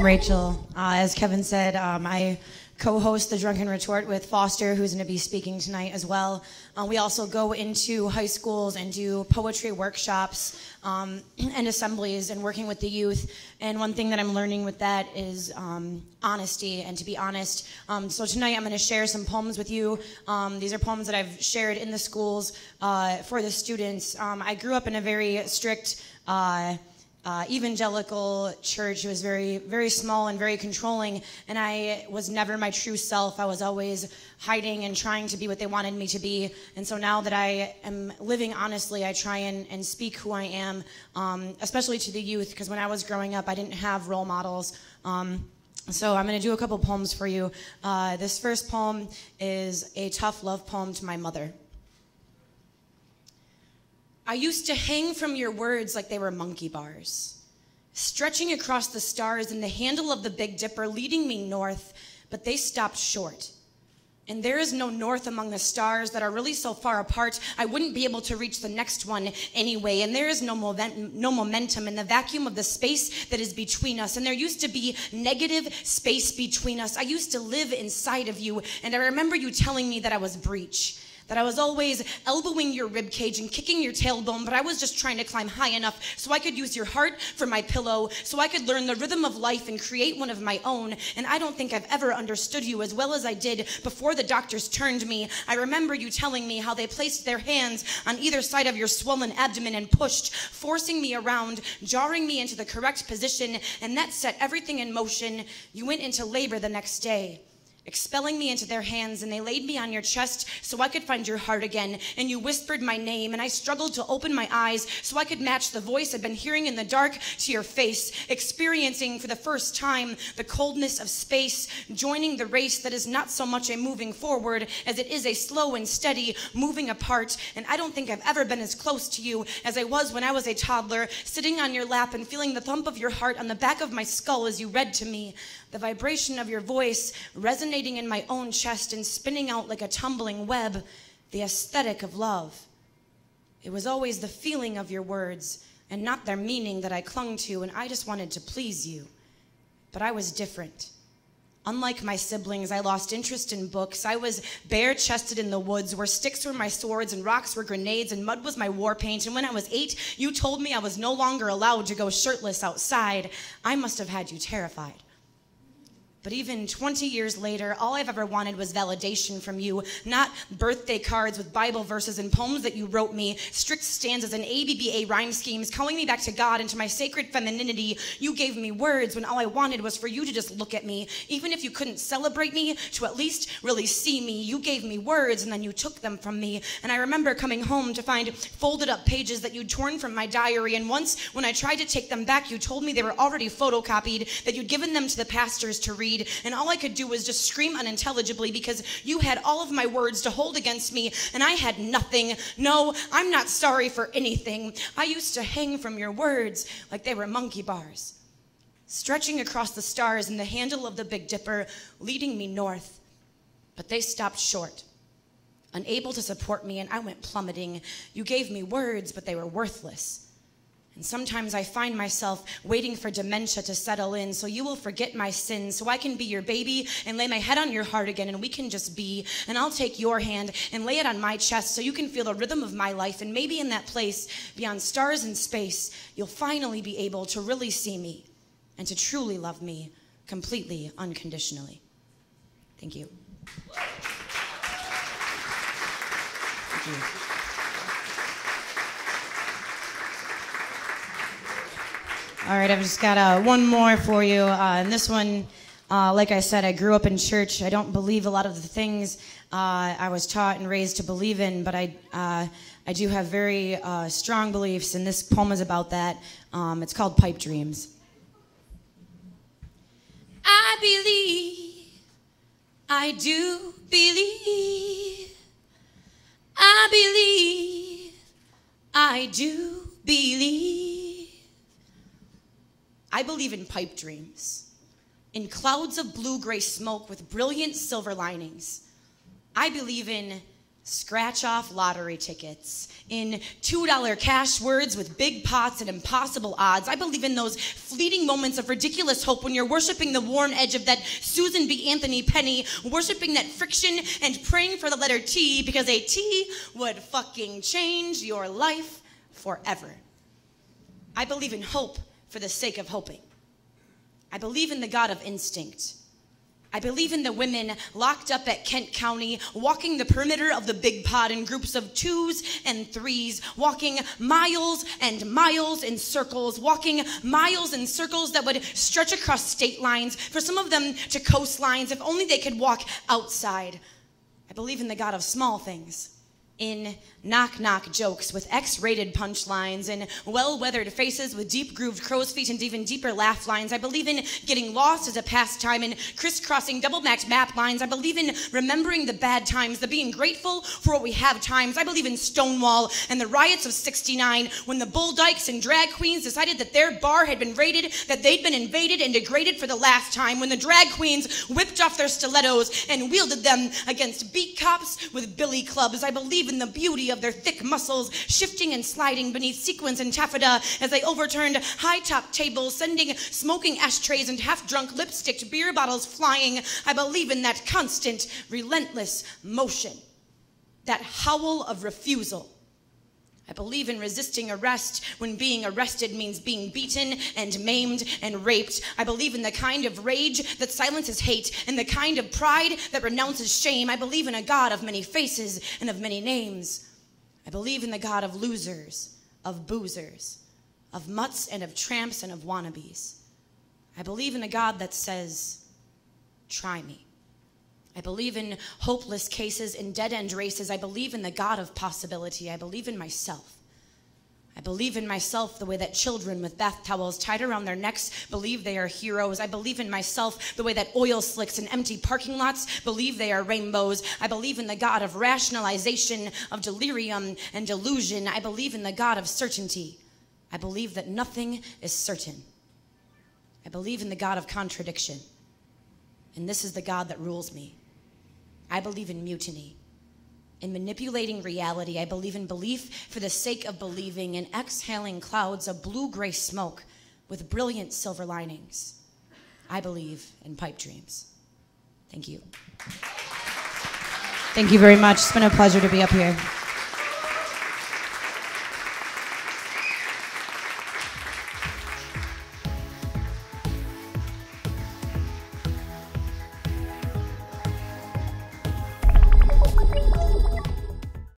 Rachel. As Kevin said, I co-host the Drunken Retort with Foster, who's going to be speaking tonight as well. We also go into high schools and do poetry workshops and assemblies and working with the youth. And one thing that I'm learning with that is honesty and to be honest. So tonight I'm going to share some poems with you. These are poems that I've shared in the schools for the students. I grew up in a very strict evangelical church. It was very, very small and very controlling, and I was never my true self. I was always hiding and trying to be what they wanted me to be. And so now that I am living honestly, I try and speak who I am, especially to the youth, because when I was growing up, I didn't have role models. So I'm going to do a couple poems for you. This first poem is a tough love poem to my mother. I used to hang from your words like they were monkey bars, stretching across the stars in the handle of the Big Dipper, leading me north, but they stopped short. And there is no north among the stars that are really so far apart, I wouldn't be able to reach the next one anyway. And there is no momentum in the vacuum of the space that is between us. And there used to be negative space between us. I used to live inside of you, and I remember you telling me that I was breech, that I was always elbowing your ribcage and kicking your tailbone, but I was just trying to climb high enough so I could use your heart for my pillow, so I could learn the rhythm of life and create one of my own. And I don't think I've ever understood you as well as I did before the doctors turned me. I remember you telling me how they placed their hands on either side of your swollen abdomen and pushed, forcing me around, jarring me into the correct position, and that set everything in motion. You went into labor the next day, expelling me into their hands, and they laid me on your chest so I could find your heart again. And you whispered my name, and I struggled to open my eyes so I could match the voice I'd been hearing in the dark to your face, experiencing for the first time the coldness of space, joining the race that is not so much a moving forward as it is a slow and steady moving apart. And I don't think I've ever been as close to you as I was when I was a toddler, sitting on your lap and feeling the thump of your heart on the back of my skull as you read to me, the vibration of your voice resonating in my own chest and spinning out like a tumbling web, the aesthetic of love. It was always the feeling of your words and not their meaning that I clung to, and I just wanted to please you. But I was different. Unlike my siblings, I lost interest in books. I was bare-chested in the woods where sticks were my swords and rocks were grenades and mud was my war paint. And when I was 8, you told me I was no longer allowed to go shirtless outside. I must have had you terrified. But even 20 years later, all I've ever wanted was validation from you, not birthday cards with Bible verses and poems that you wrote me, strict stanzas and ABBA rhyme schemes, calling me back to God and to my sacred femininity. You gave me words when all I wanted was for you to just look at me. Even if you couldn't celebrate me, to at least really see me. You gave me words and then you took them from me. And I remember coming home to find folded up pages that you'd torn from my diary. And once when I tried to take them back, you told me they were already photocopied, that you'd given them to the pastors to read. And all I could do was just scream unintelligibly because you had all of my words to hold against me and I had nothing. No, I'm not sorry for anything. I used to hang from your words like they were monkey bars, stretching across the stars in the handle of the Big Dipper, leading me north. But they stopped short, unable to support me, and I went plummeting. You gave me words, but they were worthless. And sometimes I find myself waiting for dementia to settle in so you will forget my sins, so I can be your baby and lay my head on your heart again and we can just be. And I'll take your hand and lay it on my chest so you can feel the rhythm of my life. And maybe in that place, beyond stars and space, you'll finally be able to really see me and to truly love me completely, unconditionally. Thank you. Thank you. All right, I've just got one more for you. And this one, like I said, I grew up in church. I don't believe a lot of the things I was taught and raised to believe in, but I do have very strong beliefs, and this poem is about that. It's called Pipe Dreams. I believe, I do believe, I believe, I do believe. I believe in pipe dreams, in clouds of blue-gray smoke with brilliant silver linings. I believe in scratch off lottery tickets, in $2 cash words with big pots and impossible odds. I believe in those fleeting moments of ridiculous hope when you're worshiping the worn edge of that Susan B. Anthony penny, worshiping that friction and praying for the letter T because a T would fucking change your life forever. I believe in hope for the sake of hoping. I believe in the God of instinct. I believe in the women locked up at Kent County, walking the perimeter of the big pod in groups of 2s and 3s, walking miles and miles in circles, walking miles in circles that would stretch across state lines, for some of them to coastlines, if only they could walk outside. I believe in the God of small things, in knock-knock jokes with X-rated punchlines and well-weathered faces with deep-grooved crow's feet and even deeper laugh lines. I believe in getting lost as a pastime and crisscrossing double-max map lines. I believe in remembering the bad times, the being grateful for what we have times. I believe in Stonewall and the riots of '69 when the bull dykes and drag queens decided that their bar had been raided, that they'd been invaded and degraded for the last time, when the drag queens whipped off their stilettos and wielded them against beat cops with billy clubs. I believe in the beauty of their thick muscles shifting and sliding beneath sequins and taffeta as they overturned high-top tables, sending smoking ashtrays and half-drunk lipsticked beer bottles flying. I believe in that constant, relentless motion, that howl of refusal. I believe in resisting arrest when being arrested means being beaten and maimed and raped. I believe in the kind of rage that silences hate and the kind of pride that renounces shame. I believe in a God of many faces and of many names. I believe in the God of losers, of boozers, of mutts and of tramps and of wannabes. I believe in a God that says, try me. I believe in hopeless cases and dead-end races. I believe in the God of possibility. I believe in myself. I believe in myself the way that children with bath towels tied around their necks believe they are heroes. I believe in myself the way that oil slicks and empty parking lots believe they are rainbows. I believe in the God of rationalization, of delirium and delusion. I believe in the God of certainty. I believe that nothing is certain. I believe in the God of contradiction. And this is the God that rules me. I believe in mutiny. In manipulating reality, I believe in belief for the sake of believing, in exhaling clouds of blue-gray smoke with brilliant silver linings. I believe in pipe dreams. Thank you. Thank you very much. It's been a pleasure to be up here.